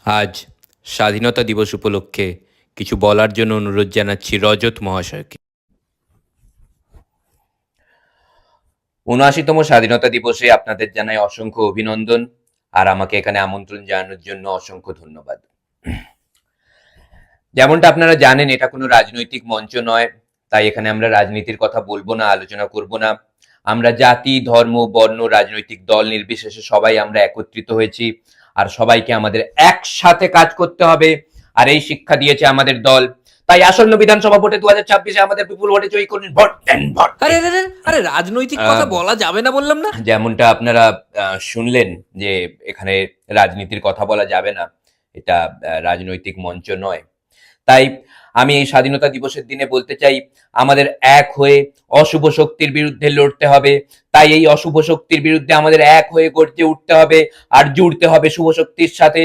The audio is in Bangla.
আজ স্বাধীনতা দিবস উপলক্ষে কিছু বলার জন্য অনুরোধ জানাচ্ছি রজত মহাশয়কে। ৭৯তম স্বাধীনতা দিবসে আপনাদের জানাই অসংখ্য অভিনন্দন আর আমাকে এখানে আমন্ত্রণ জানানোর জন্য অসংখ্য ধন্যবাদ। যেমনটা আপনারা জানেন, এটা কোনো রাজনৈতিক মঞ্চ নয়, তাই এখানে আমরা রাজনীতির কথা বলবো না, আলোচনা করব না। আমরা জাতি, ধর্ম, বর্ণ, রাজনৈতিক দল নির্বিশেষে সবাই আমরা একত্রিত হয়েছি আর সবাইকে আমাদের একসাথে কাজ করতে হবে, আর এই শিক্ষা দিয়েছে আমাদের দল। তাই আসন্ন বিধানসভা ভোটে 2026-এ আমাদের বিপুল ভোটে জয়ী করুন। ভোট দেন, ভোট দেন। আরে আরে আরে, আরে রাজনৈতিক কথা বলা যাবে না বললাম না। যেমনটা আপনারা শুনলেন যে এখানে রাজনীতির কথা বলা যাবে না, এটা রাজনৈতিক মঞ্চ নয়। তাই আমি এই স্বাধীনতা দিবসের দিনে বলতে চাই, আমাদের এক হয়ে অশুভ শক্তির বিরুদ্ধে লড়তে হবে। তাই এই অশুভ শক্তির বিরুদ্ধে আমাদের এক হয়ে গর্জে উঠতে হবে আর জুড়তে হবে শুভ শক্তির সাথে।